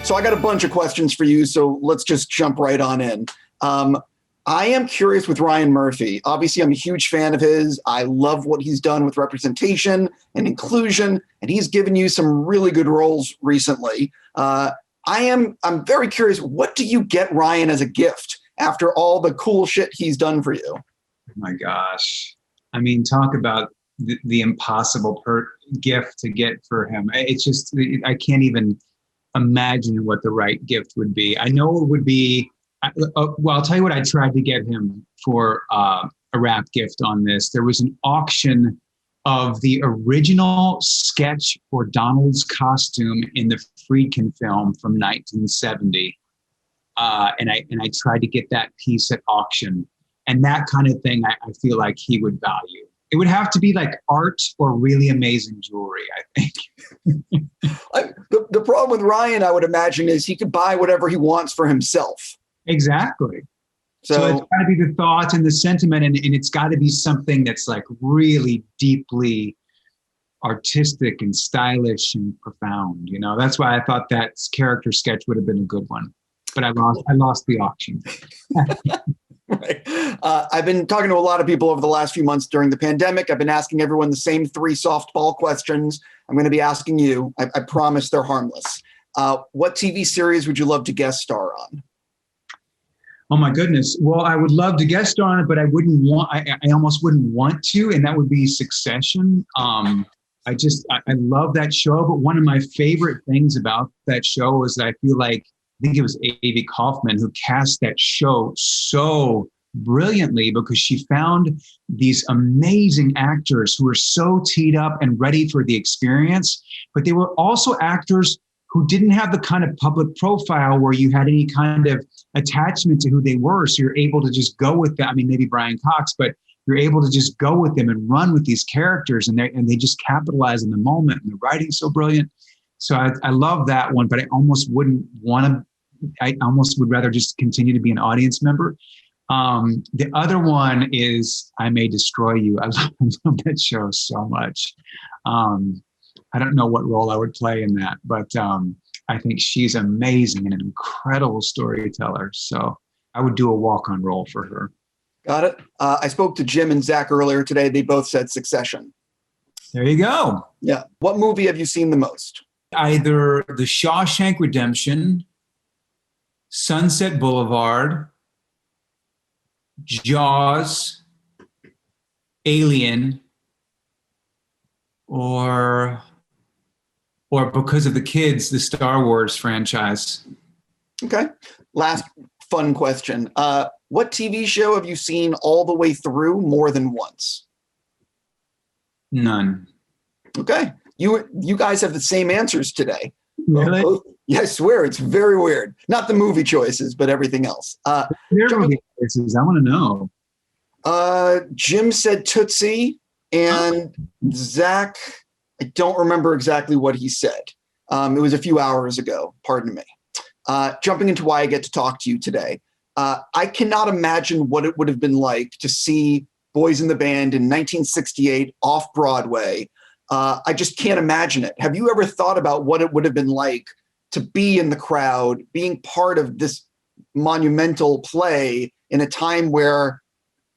So I got a bunch of questions for you, so let's just jump right on in. I am curious with Ryan Murphy. Obviously, I'm a huge fan of his. I love what he's done with representation and inclusion, and he's given you some really good roles recently. I'm very curious, what do you get Ryan as a gift after all the cool shit he's done for you? Oh my gosh. I mean, talk about the impossible gift to get for him. It's just, I can't even imagine what the right gift would be. I know it would be, well, I'll tell you what I tried to get him for a wrap gift on this. There was an auction of the original sketch for Donald's costume in the Friedkin film from 1970. And I tried to get that piece at auction. And that kind of thing, I feel like he would value. It would have to be like art or really amazing jewelry, I think. The problem with Ryan, I would imagine, is he could buy whatever he wants for himself. Exactly. So it's got to be the thought and the sentiment, and it's got to be something that's like really deeply artistic and stylish and profound. You know, that's why I thought that character sketch would have been a good one. But I lost the auction. Right. I've been talking to a lot of people over the last few months during the pandemic. I've been asking everyone the same 3 softball questions. I'm going to be asking you. I promise they're harmless. What TV series would you love to guest star on? Oh my goodness. Well, I would love to guest star on it, but I almost wouldn't want to, and that would be Succession. I love that show, but one of my favorite things about that show is that I feel like, I think it was Avi Kaufman who cast that show so brilliantly, because she found these amazing actors who were so teed up and ready for the experience, but they were also actors who didn't have the kind of public profile where you had any kind of attachment to who they were. So you're able to just go with them. I mean, maybe Brian Cox, but you're able to just go with them and run with these characters, and they just capitalize in the moment, and the writing's so brilliant. So I love that one, but I almost would rather just continue to be an audience member. The other one is I May Destroy You. I love that show so much. I don't know what role I would play in that, but I think she's amazing and an incredible storyteller. So I would do a walk-on role for her. Got it. I spoke to Jim and Zach earlier today. They both said Succession. There you go. Yeah. What movie have you seen the most? Either The Shawshank Redemption, Sunset Boulevard, Jaws, Alien, or because of the kids, the Star Wars franchise. Okay. Last fun question. What TV show have you seen all the way through more than once? None. Okay. You guys have the same answers today. Really? Yeah, I swear, it's very weird. Not the movie choices, but everything else. Movie choices. I want to know. Jim said Tootsie, and Zach, I don't remember exactly what he said. It was a few hours ago. Pardon me. Jumping into why I get to talk to you today. I cannot imagine what it would have been like to see Boys in the Band in 1968 off Broadway. I just can't imagine it. Have you ever thought about what it would have been like to be in the crowd, being part of this monumental play in a time where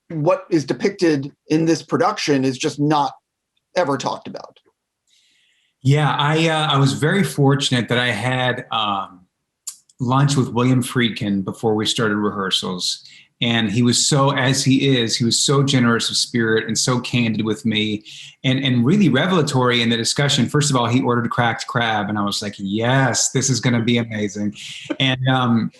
what is depicted in this production is just not ever talked about? Yeah, I was very fortunate that I had lunch with William Friedkin before we started rehearsals. And he was so, as he was so generous of spirit and so candid with me and really revelatory in the discussion. First of all, he ordered cracked crab, and I was like, yes, this is going to be amazing. And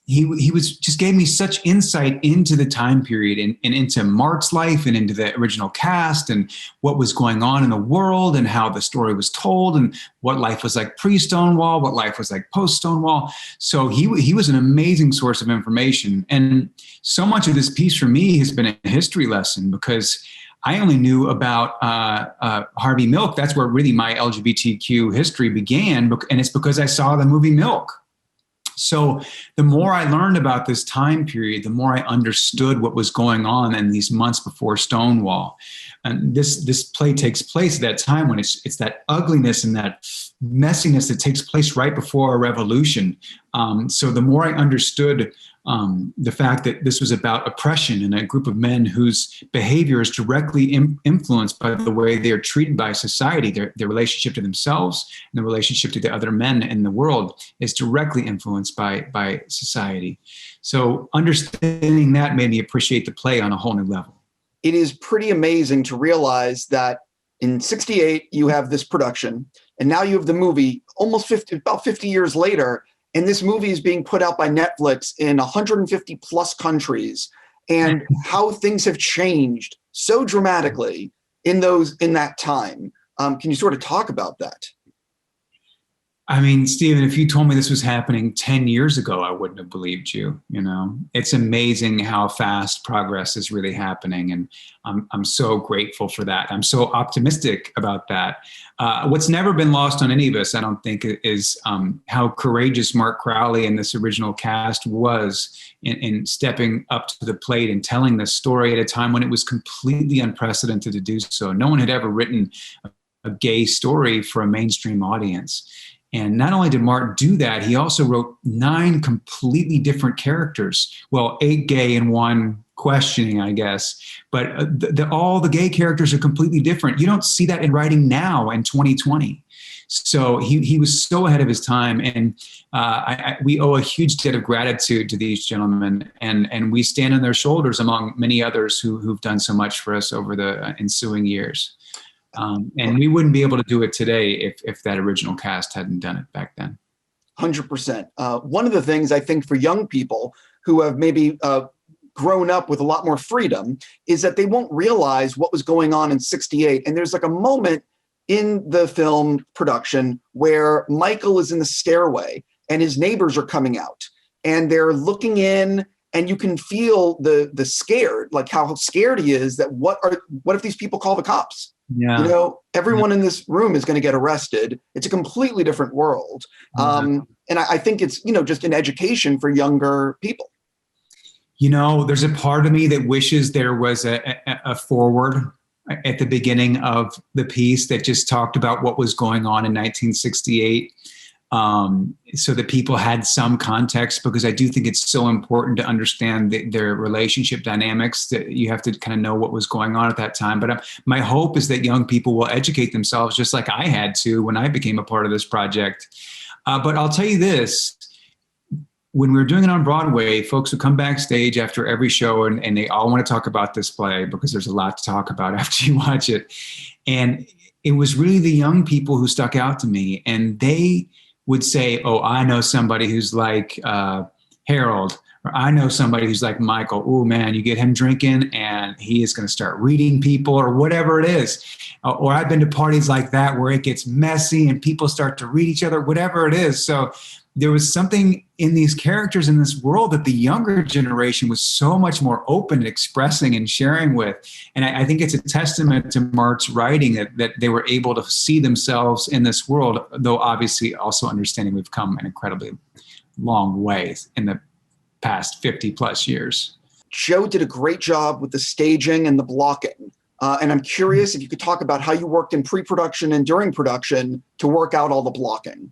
he was just gave me such insight into the time period and into Mart's life and into the original cast and what was going on in the world and how the story was told and what life was like pre-Stonewall, what life was like post-Stonewall. So he was an amazing source of information. And so much of this piece for me has been a history lesson, because I only knew about Harvey Milk. That's where really my LGBTQ history began. And it's because I saw the movie Milk. So the more I learned about this time period, the more I understood what was going on in these months before Stonewall. And this play takes place at that time when it's that ugliness and that messiness that takes place right before a revolution. So the more I understood the fact that this was about oppression and a group of men whose behavior is directly influenced by the way they are treated by society, their relationship to themselves and the relationship to the other men in the world is directly influenced by society. So understanding that made me appreciate the play on a whole new level. It is pretty amazing to realize that in 68, you have this production, and now you have the movie about 50 years later, and this movie is being put out by Netflix in 150 plus countries, and how things have changed so dramatically in that time. Can you sort of talk about that? I mean, Stephen, if you told me this was happening 10 years ago, I wouldn't have believed you. You know, it's amazing how fast progress is really happening. And I'm so grateful for that. I'm so optimistic about that. What's never been lost on any of us, I don't think, is how courageous Mart Crowley and this original cast was in stepping up to the plate and telling this story at a time when it was completely unprecedented to do so. No one had ever written a gay story for a mainstream audience. And not only did Mart do that, he also wrote 9 completely different characters. Well, 8 gay and 1 questioning, I guess. But all the gay characters are completely different. You don't see that in writing now in 2020. So he was so ahead of his time. And we owe a huge debt of gratitude to these gentlemen. And we stand on their shoulders among many others who've done so much for us over the ensuing years. And we wouldn't be able to do it today if that original cast hadn't done it back then. 100%. One of the things I think for young people who have maybe grown up with a lot more freedom is that they won't realize what was going on in 68. And there's like a moment in the film production where Michael is in the stairway and his neighbors are coming out and they're looking in, and you can feel the scared, like how scared he is that what if these people call the cops? Yeah. You know, everyone in this room is going to get arrested. It's a completely different world. And I think it's, just an education for younger people. There's a part of me that wishes there was a forward at the beginning of the piece that just talked about what was going on in 1968. So that people had some context, because I do think it's so important to understand their relationship dynamics, that you have to kind of know what was going on at that time. But my hope is that young people will educate themselves just like I had to when I became a part of this project. But I'll tell you this, when we were doing it on Broadway, folks would come backstage after every show and they all want to talk about this play because there's a lot to talk about after you watch it. And it was really the young people who stuck out to me, and they would say, oh, I know somebody who's like Harold, or I know somebody who's like Michael. Oh man, you get him drinking and he is going to start reading people, or whatever it is. Or I've been to parties like that where it gets messy and people start to read each other, whatever it is. So there was something in these characters in this world that the younger generation was so much more open and expressing and sharing with. And I think it's a testament to Mart's writing that they were able to see themselves in this world, though obviously also understanding we've come an incredibly long way in the past 50 plus years. Joe did a great job with the staging and the blocking. And I'm curious if you could talk about how you worked in pre-production and during production to work out all the blocking.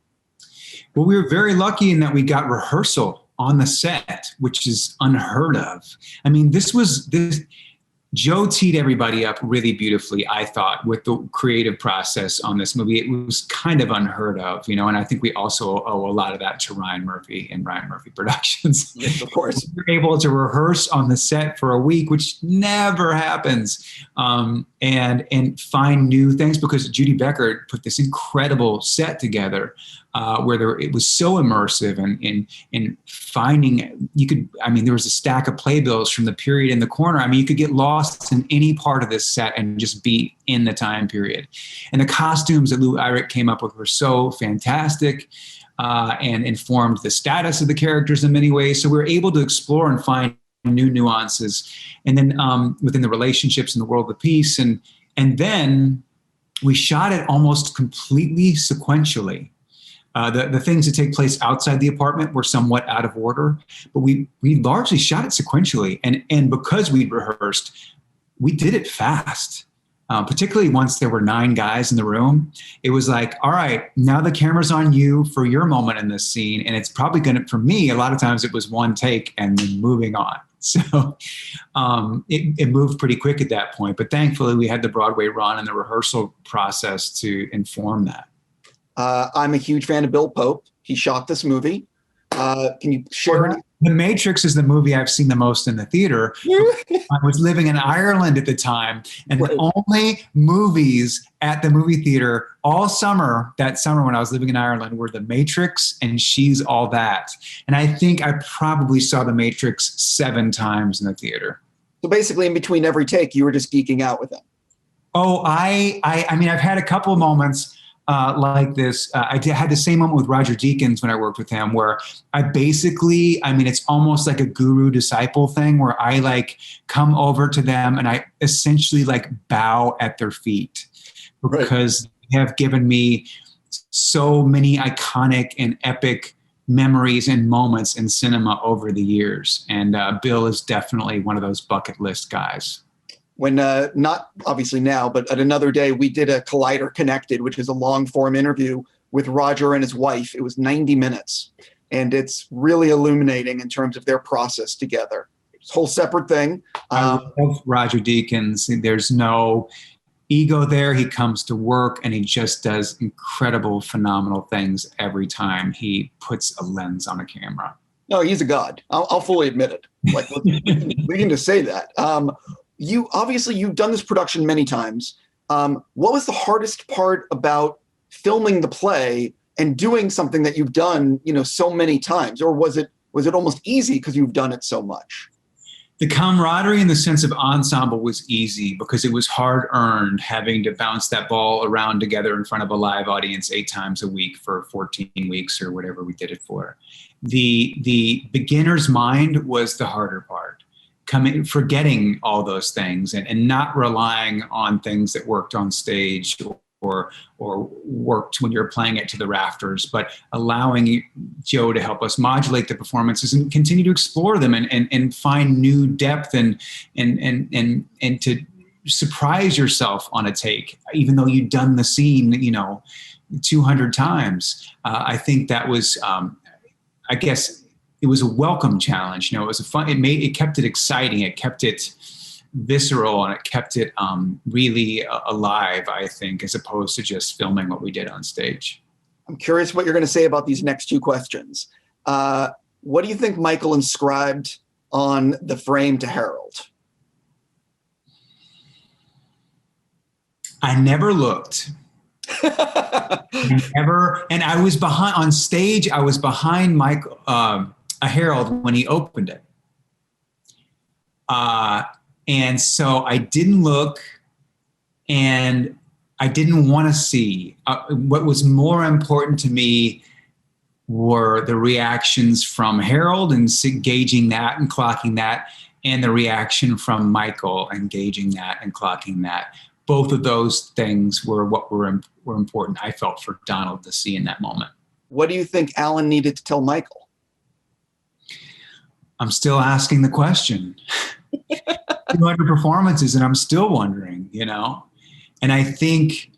Well, we were very lucky in that we got rehearsal on the set, which is unheard of. I mean, Joe teed everybody up really beautifully, I thought, with the creative process on this movie. It was kind of unheard of, and I think we also owe a lot of that to Ryan Murphy and Ryan Murphy Productions. Yes, of course. We were able to rehearse on the set for a week, which never happens, and find new things, because Judy Becker put this incredible set together where it was so immersive and finding, there was a stack of playbills from the period in the corner. I mean, you could get lost in any part of this set and just be in the time period. And the costumes that Lou Eyrick came up with were so fantastic and informed the status of the characters in many ways. So we were able to explore and find new nuances. And then within the relationships in the world of the piece. And then we shot it almost completely sequentially. The things that take place outside the apartment were somewhat out of order, but we largely shot it sequentially. And because we'd rehearsed, we did it fast. Particularly once there were 9 guys in the room, it was like, all right, now the camera's on you for your moment in this scene. And it's probably going to, for me, a lot of times it was one take and then moving on. So it moved pretty quick at that point. But thankfully, we had the Broadway run and the rehearsal process to inform that. I'm a huge fan of Bill Pope. He shot this movie. Can you share any? The Matrix is the movie I've seen the most in the theater. I was living in Ireland at the time, and the only movies at the movie theater all summer, that summer when I was living in Ireland, were The Matrix and She's All That. And I think I probably saw The Matrix 7 times in the theater. So basically, in between every take, you were just geeking out with him. Oh, I mean, I've had a couple of moments like this. I had the same moment with Roger Deakins when I worked with him, where it's almost like a guru disciple thing, where I like come over to them and I essentially like bow at their feet because they have given me so many iconic and epic memories and moments in cinema over the years. And Bill is definitely one of those bucket list guys. When not obviously now, but at another day, we did a Collider Connected, which is a long form interview with Roger and his wife. It was 90 minutes, and it's really illuminating in terms of their process together. It's a whole separate thing. I love Roger Deakins. There's no ego there. He comes to work and he just does incredible, phenomenal things every time he puts a lens on a camera. No, he's a god. I'll fully admit it. Like we can just say that. You've done this production many times. What was the hardest part about filming the play and doing something that you've done, so many times? Or was it almost easy because you've done it so much? The camaraderie and the sense of ensemble was easy because it was hard earned, having to bounce that ball around together in front of a live audience 8 times a week for 14 weeks or whatever we did it for. The beginner's mind was the harder part. Forgetting all those things and not relying on things that worked on stage or worked when you're playing it to the rafters, but allowing Joe to help us modulate the performances and continue to explore them and find new depth and to surprise yourself on a take, even though you've done the scene, 200 times. I think that was, I guess, it was a welcome challenge. It was it kept it exciting. It kept it visceral and it kept it really alive, I think, as opposed to just filming what we did on stage. I'm curious what you're going to say about these next 2 questions. What do you think Michael inscribed on the frame to Harold? I never looked. And I was behind on stage. I was behind Michael, Harold when he opened it. And so I didn't look and I didn't want to see. What was more important to me were the reactions from Harold and gauging that and clocking that, and the reaction from Michael and gauging that and clocking that. Both of those things were what were important, I felt, for Donald to see in that moment. What do you think Alan needed to tell Michael? I'm still asking the question. 200 performances, and I'm still wondering, And I think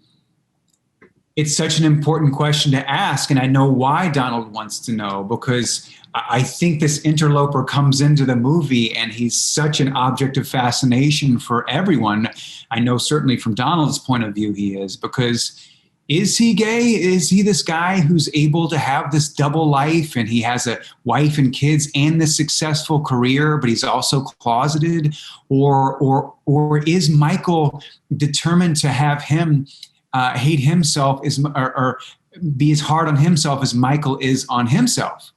it's such an important question to ask, and I know why Donald wants to know, because I think this interloper comes into the movie and he's such an object of fascination for everyone. I know certainly from Donald's point of view he is, because is he gay? Is he this guy who's able to have this double life and he has a wife and kids and this successful career, but he's also closeted? Or is Michael determined to have him hate himself or be as hard on himself as Michael is on himself?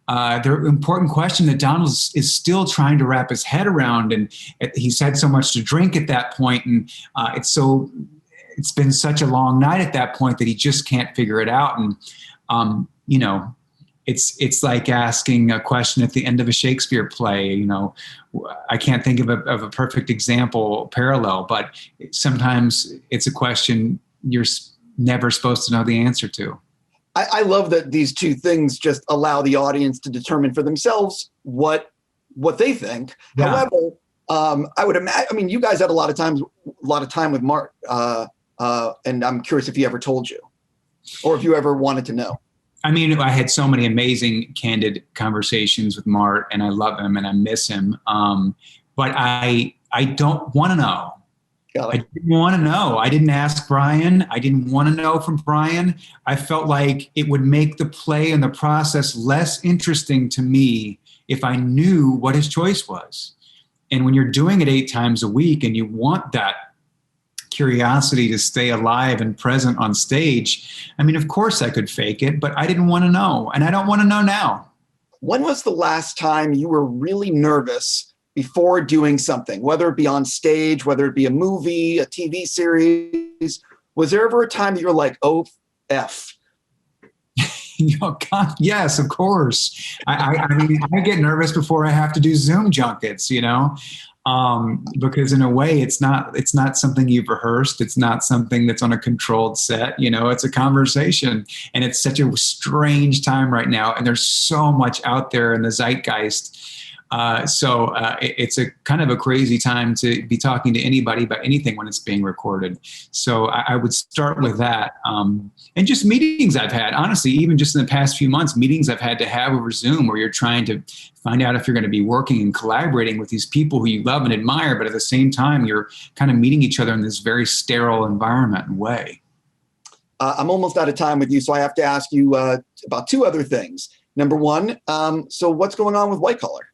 The important question that Donald is still trying to wrap his head around, and he's had so much to drink at that point, and it's been such a long night at that point that he just can't figure it out. And it's like asking a question at the end of a Shakespeare play. I can't think of a perfect example parallel, but sometimes it's a question you're never supposed to know the answer to. I love that these two things just allow the audience to determine for themselves what they think. Yeah. However, I would imagine, I mean, you guys had a lot of time with Mart, and I'm curious if he ever told you, or if you ever wanted to know. I mean, I had so many amazing, candid conversations with Mart, and I love him and I miss him. But I don't want to know. I didn't want to know. I didn't ask Brian. I didn't want to know from Brian. I felt like it would make the play and the process less interesting to me if I knew what his choice was. And when you're doing it 8 times a week and you want that curiosity to stay alive and present on stage, I mean, of course I could fake it, but I didn't want to know. And I don't want to know now. When was the last time you were really nervous before doing something, whether it be on stage, whether it be a movie, a TV series? Was there ever a time that you were like, oh, F? God, yes, of course. I mean, I get nervous before I have to do Zoom junkets, because in a way it's not something you've rehearsed. It's not something that's on a controlled set. It's a conversation, and it's such a strange time right now. And there's so much out there in the zeitgeist. So it's a kind of a crazy time to be talking to anybody about anything when it's being recorded. So I would start with that. And just meetings I've had, honestly, even just in the past few months, meetings I've had to have over Zoom where you're trying to find out if you're going to be working and collaborating with these people who you love and admire, but at the same time, you're kind of meeting each other in this very sterile environment and way. I'm almost out of time with you, so I have to ask you about 2 other things. Number one, so what's going on with White Collar?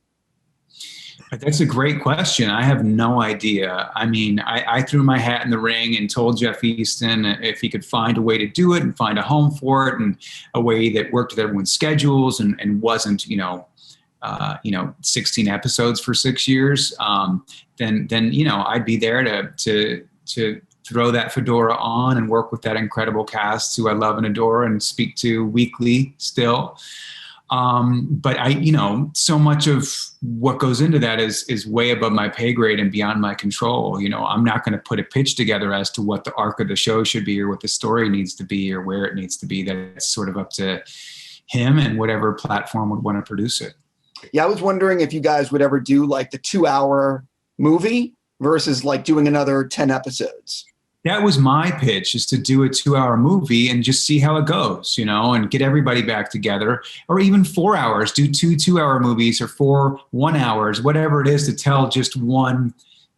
That's a great question. I have no idea. I mean, I threw my hat in the ring and told Jeff Easton if he could find a way to do it and find a home for it and a way that worked with everyone's schedules and wasn't, 16 episodes for 6 years, then I'd be there to throw that fedora on and work with that incredible cast who I love and adore and speak to weekly still. But so much of what goes into that is way above my pay grade and beyond my control. I'm not going to put a pitch together as to what the arc of the show should be or what the story needs to be or where it needs to be. That's sort of up to him and whatever platform would want to produce it. Yeah, I was wondering if you guys would ever do like the 2-hour movie versus like doing another 10 episodes. That was my pitch, is to do a 2-hour movie and just see how it goes, and get everybody back together, or even 4 hours, do 2-hour movies or 4 1-hours, whatever it is to tell just one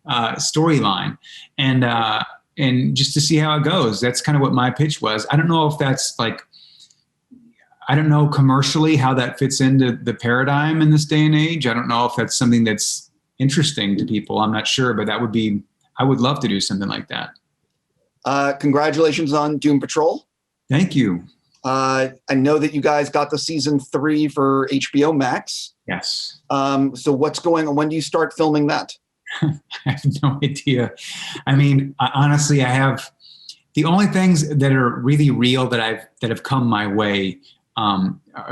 storyline and just to see how it goes. That's kind of what my pitch was. I don't know if that's I don't know commercially how that fits into the paradigm in this day and age. I don't know if that's something that's interesting to people. I'm not sure, but I would love to do something like that. Congratulations on Doom Patrol. Thank you. I know that you guys got the season 3 for HBO Max. Yes. So what's going on? When do you start filming that? I have no idea. I mean, honestly, I have the only things that are really real that have come my way,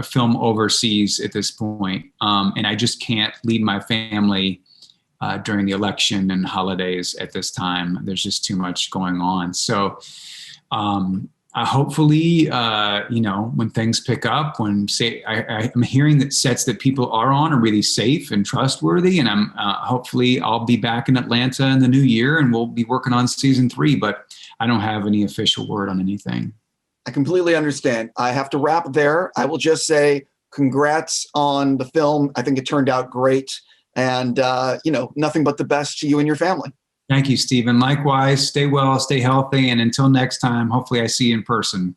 film overseas at this point. And I just can't leave my family during the election and holidays at this time. There's just too much going on. So hopefully, when things pick up, I'm hearing that sets that people are on are really safe and trustworthy. And hopefully I'll be back in Atlanta in the new year and we'll be working on season 3, but I don't have any official word on anything. I completely understand. I have to wrap there. I will just say congrats on the film. I think it turned out great. And, nothing but the best to you and your family. Thank you, Stephen. Likewise, stay well, stay healthy. And until next time, hopefully I see you in person.